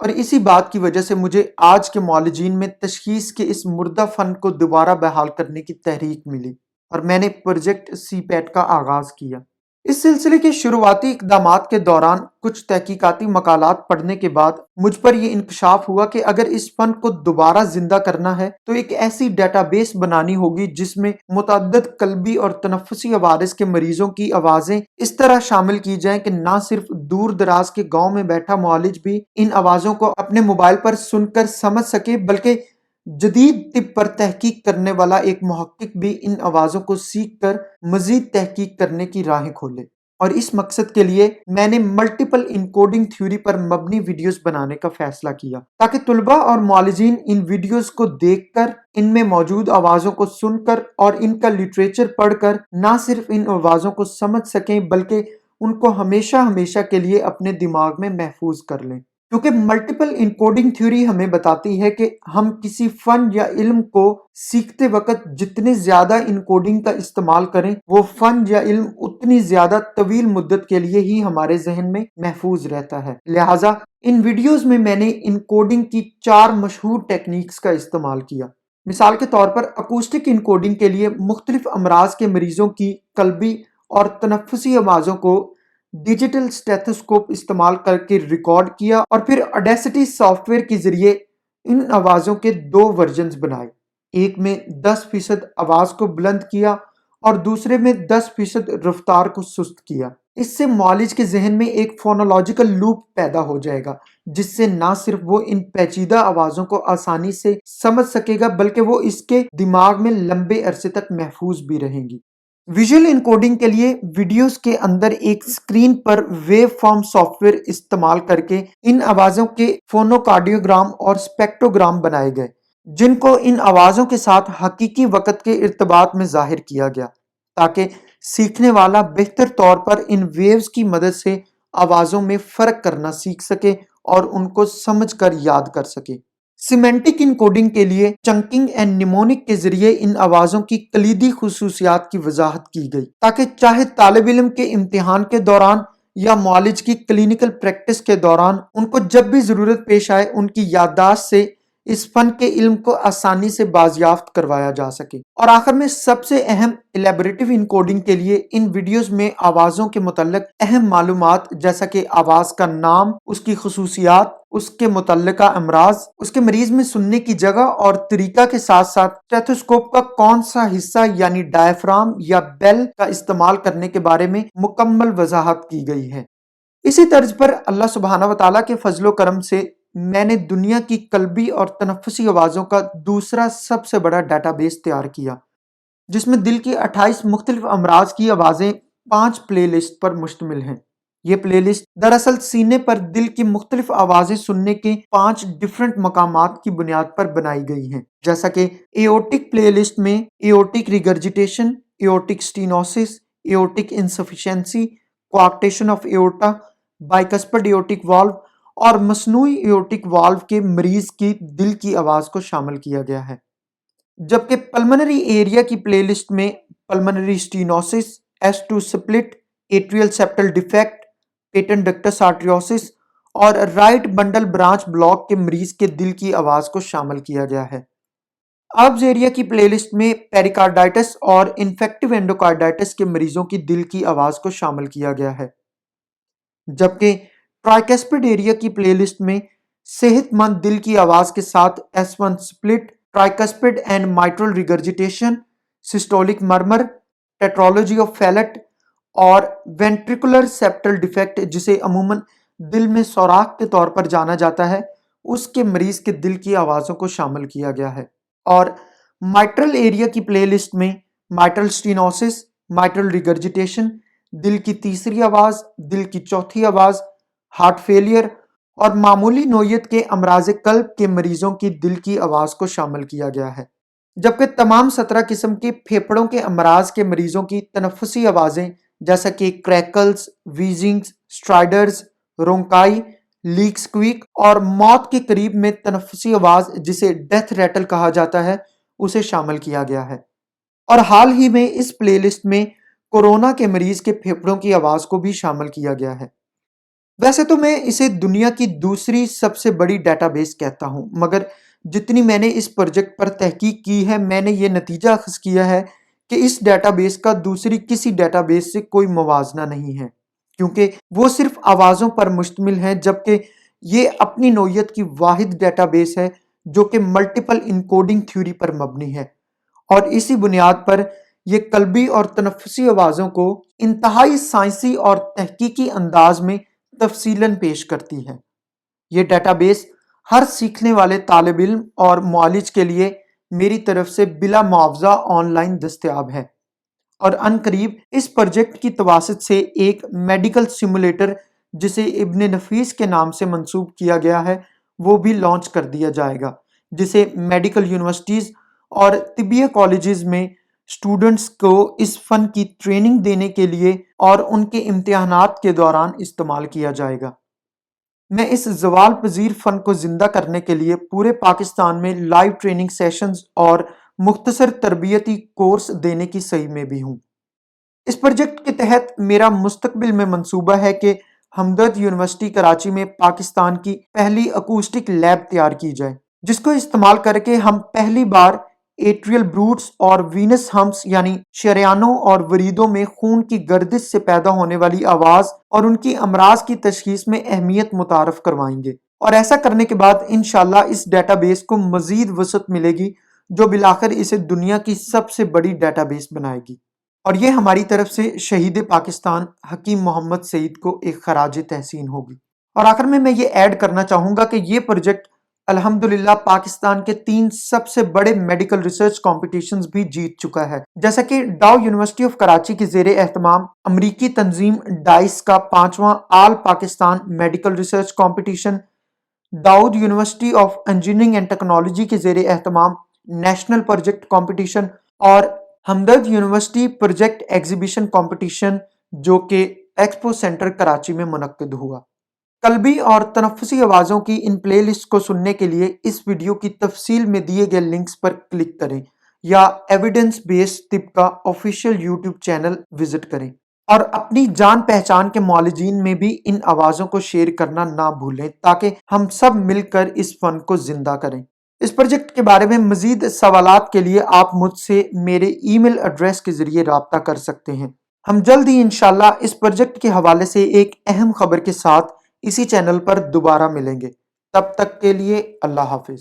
اور اسی بات کی وجہ سے مجھے آج کے معالجین میں تشخیص کے اس مردہ فن کو دوبارہ بحال کرنے کی تحریک ملی اور میں نے پروجیکٹ سی پیٹ کا آغاز کیا۔ اس سلسلے کے شروعاتی اقدامات کے دوران کچھ تحقیقاتی مقالات پڑھنے کے بعد مجھ پر یہ انکشاف ہوا کہ اگر اس فن کو دوبارہ زندہ کرنا ہے تو ایک ایسی ڈیٹا بیس بنانی ہوگی جس میں متعدد قلبی اور تنفسی عوارض کے مریضوں کی آوازیں اس طرح شامل کی جائیں کہ نہ صرف دور دراز کے گاؤں میں بیٹھا معالج بھی ان آوازوں کو اپنے موبائل پر سن کر سمجھ سکے، بلکہ جدید طب پر تحقیق کرنے والا ایک محقق بھی ان آوازوں کو سیکھ کر مزید تحقیق کرنے کی راہیں کھولے۔ اور اس مقصد کے لیے میں نے ملٹیپل انکوڈنگ تھیوری پر مبنی ویڈیوز بنانے کا فیصلہ کیا تاکہ طلباء اور معالجین ان ویڈیوز کو دیکھ کر، ان میں موجود آوازوں کو سن کر اور ان کا لٹریچر پڑھ کر نہ صرف ان آوازوں کو سمجھ سکیں بلکہ ان کو ہمیشہ ہمیشہ کے لیے اپنے دماغ میں محفوظ کر لیں، کیونکہ ملٹیپل انکوڈنگ تھیوری ہمیں بتاتی ہے کہ ہم کسی فن یا علم کو سیکھتے وقت جتنے زیادہ انکوڈنگ کا استعمال کریں، وہ فن یا علم اتنی زیادہ طویل مدت کے لیے ہی ہمارے ذہن میں محفوظ رہتا ہے۔ لہٰذا ان ویڈیوز میں میں نے انکوڈنگ کی 4 مشہور ٹیکنیکس کا استعمال کیا۔ مثال کے طور پر اکوسٹک انکوڈنگ کے لیے مختلف امراض کے مریضوں کی قلبی اور تنفسی آوازوں کو ڈیجیٹل اسٹیتھوسکوپ استعمال کر کے ریکارڈ کیا اور پھر اڈیسٹی سافٹ ویئر کے ذریعے ان آوازوں کے 2 ورژنز بنائے، ایک میں 10% آواز کو بلند کیا اور دوسرے میں 10% رفتار کو سست کیا۔ اس سے معالج کے ذہن میں ایک فونولوجیکل لوپ پیدا ہو جائے گا جس سے نہ صرف وہ ان پیچیدہ آوازوں کو آسانی سے سمجھ سکے گا بلکہ وہ اس کے دماغ میں لمبے عرصے تک محفوظ بھی رہیں گی۔ ویژول انکوڈنگ کے لیے ویڈیوز کے اندر ایک screen per wave form soft where استعمال کر کے ان آوازوں کے فونوکارڈیوگرام اور اسپیکٹوگرام بنائے گئے جن کو ان آوازوں کے ساتھ حقیقی وقت کے ارتباط میں ظاہر کیا گیا تاکہ سیکھنے والا بہتر طور پر ان ویوز کی مدد سے آوازوں میں فرق کرنا سیکھ سکے اور ان کو سمجھ کر یاد کر سکے۔ سیمینٹک انکوڈنگ کے لیے چنکنگ اینڈ نیمونک کے ذریعے ان آوازوں کی کلیدی خصوصیات کی وضاحت کی گئی تاکہ چاہے طالب علم کے امتحان کے دوران یا معالج کی کلینکل پریکٹس کے دوران ان کو جب بھی ضرورت پیش آئے ان کی یادداشت سے اس فن کے علم کو آسانی سے بازیافت کروایا جا سکے۔ اور آخر میں سب سے اہم الیبریٹو انکوڈنگ کے لیے ان ویڈیوز میں آوازوں کے متعلق اہم معلومات جیسا کہ آواز کا نام، اس کی خصوصیات، اس کے متعلقہ امراض، اس کے مریض میں سننے کی جگہ اور طریقہ کے ساتھ ساتھ اسٹیتھوسکوپ کا کون سا حصہ یعنی ڈائفرام یا بیل کا استعمال کرنے کے بارے میں مکمل وضاحت کی گئی ہے۔ اسی طرز پر اللہ سبحانہ وتعالیٰ کے فضل و کرم سے میں نے دنیا کی قلبی اور تنفسی آوازوں کا دوسرا سب سے بڑا ڈیٹا بیس تیار کیا جس میں دل کی 28 مختلف امراض کی آوازیں 5 پلے لسٹ پر مشتمل ہیں۔ یہ پلے لسٹ دراصل سینے پر دل کی مختلف آوازیں سننے کے 5 ڈیفرنٹ مقامات کی بنیاد پر بنائی گئی ہیں، جیسا کہ ایورٹک پلے لسٹ میں ایورٹک ریگرجیٹیشن، ایورٹک سٹینوسس، ایورٹک انسفیشنسی، کوارکٹیشن آف ایورٹا، بائیکسپڈ ایورٹک والو اور مصنوعی ایورٹک والو کے مریض کی دل کی آواز کو شامل کیا گیا ہے۔ جبکہ پلمنری ایریا کی پلے لسٹ میں pulmonary stenosis, S2 split, atrial septal defect, patent ductus arteriosus اور رائٹ بنڈل برانچ بلاک کے مریض کے دل کی آواز کو شامل کیا گیا ہے۔ آبز ایریا کی پلے لسٹ میں پیریکارڈائٹس اور انفیکٹو اینڈوکارڈائٹس کے مریضوں کی دل کی آواز کو شامل کیا گیا ہے، جبکہ ٹرائکسپڈ ایریا کی پلے لسٹ میں صحت مند دل کی آواز کے ساتھ S1 سپلٹ، ٹرائکسپڈ اینڈ مائٹرل ریگرجیٹیشن، سسٹولک مرمر، ٹیٹرالوجی آف فیلٹ اور وینٹریکولر سیپٹل ڈیفیکٹ جسے عموماً دل میں سوراخ کے طور پر جانا جاتا ہے، اس کے مریض کے دل کی آوازوں کو شامل کیا گیا ہے۔ اور مائٹرل ایریا کی پلے لسٹ میں مائٹرل سٹینوسس، مائٹرل ریگرجیٹیشن، دل کی تیسری آواز، دل کی چوتھی آواز، ہارٹ فیلئر اور معمولی نوعیت کے امراض قلب کے مریضوں کی دل کی آواز کو شامل کیا گیا ہے، جبکہ تمام 17 قسم کے پھیپھڑوں کے امراض کے مریضوں کی تنفسی آوازیں جیسا کہ کریکلز، ویزنگز، سٹرائڈرز، رونکائی، لیک سکویک اور موت کے قریب میں تنفسی آواز جسے ڈیتھ ریٹل کہا جاتا ہے اسے شامل کیا گیا ہے۔ اور حال ہی میں اس پلے لسٹ میں کورونا کے مریض کے پھیپھڑوں کی آواز کو بھی شامل کیا گیا ہے۔ ویسے تو میں اسے دنیا کی دوسری سب سے بڑی ڈیٹا بیس کہتا ہوں، مگر جتنی میں نے اس پروجیکٹ پر تحقیق کی ہے میں نے یہ نتیجہ اخذ کیا ہے کہ اس ڈیٹا بیس کا دوسری کسی ڈیٹا بیس سے کوئی موازنہ نہیں ہے، کیونکہ وہ صرف آوازوں پر مشتمل ہے، جبکہ یہ اپنی نوعیت کی واحد ڈیٹا بیس ہے جو کہ ملٹیپل انکوڈنگ تھیوری پر مبنی ہے، اور اسی بنیاد پر یہ قلبی اور تنفسی آوازوں کو انتہائی سائنسی اور تحقیقی انداز میں تفصیلاً پیش کرتی ہے۔ یہ ڈیٹا بیس ہر سیکھنے والے طالب علم اور معالج کے لیے میری طرف سے بلا معاوضہ آن لائن دستیاب ہے، اور ان قریب اس پروجیکٹ کی تواسط سے ایک میڈیکل سیمولیٹر جسے ابن نفیس کے نام سے منسوب کیا گیا ہے وہ بھی لانچ کر دیا جائے گا، جسے میڈیکل یونیورسٹیز اور طبیہ کالجز میں اسٹوڈنٹس کو اس فن کی ٹریننگ دینے کے لیے اور ان کے امتحانات کے دوران استعمال کیا جائے گا۔ میں اس زوال پذیر فن کو زندہ کرنے کے لیے پورے پاکستان میں لائیو ٹریننگ سیشنز اور مختصر تربیتی کورس دینے کی سعی میں بھی ہوں۔ اس پروجیکٹ کے تحت میرا مستقبل میں منصوبہ ہے کہ ہمدرد یونیورسٹی کراچی میں پاکستان کی پہلی اکوسٹک لیب تیار کی جائے، جس کو استعمال کر کے ہم پہلی بار ایٹریل بروڈز اور وینس ہمپس یعنی شریانوں اور وریدوں میں خون کی گردش سے پیدا ہونے والی آواز اور ان کی امراض کی تشخیص میں اہمیت متعارف کروائیں گے، اور ایسا کرنے کے بعد انشاءاللہ اس ڈیٹا بیس کو مزید وسعت ملے گی جو بالآخر اسے دنیا کی سب سے بڑی ڈیٹا بیس بنائے گی، اور یہ ہماری طرف سے شہید پاکستان حکیم محمد سعید کو ایک خراج تحسین ہوگی۔ اور آخر میں یہ ایڈ کرنا چاہوں گا کہ یہ پروجیکٹ الحمدللہ پاکستان کے 3 سب سے بڑے میڈیکل ریسرچ کمپٹیشنز بھی جیت چکا ہے، جیسا کہ ڈاؤ یونیورسٹی آف کراچی کے زیر اہتمام امریکی تنظیم ڈائس کا 5واں all Pakistan medical research competition, Dawood university of engineering and technology کے زیر اہتمام نیشنل پروجیکٹ کمپٹیشن، اور Hamdard university project exhibition competition جو کہ ایکسپو سینٹر کراچی میں منعقد ہوا۔ قلبی اور تنفسی آوازوں کی ان پلے لسٹ کو سننے کے لیے اس ویڈیو کی تفصیل میں دیے گئے لنکس پر کلک کریں یا ایویڈنس بیس طب کا آفیشیل یوٹیوب چینل وزٹ کریں، اور اپنی جان پہچان کے معالجین میں بھی ان آوازوں کو شیئر کرنا نہ بھولیں تاکہ ہم سب مل کر اس فن کو زندہ کریں۔ اس پروجیکٹ کے بارے میں مزید سوالات کے لیے آپ مجھ سے میرے ای میل ایڈریس کے ذریعے رابطہ کر سکتے ہیں۔ ہم جلد ہی انشاءاللہ اس پروجیکٹ کے حوالے سے ایک اہم خبر کے ساتھ اسی چینل پر دوبارہ ملیں گے۔ تب تک کے لیے اللہ حافظ۔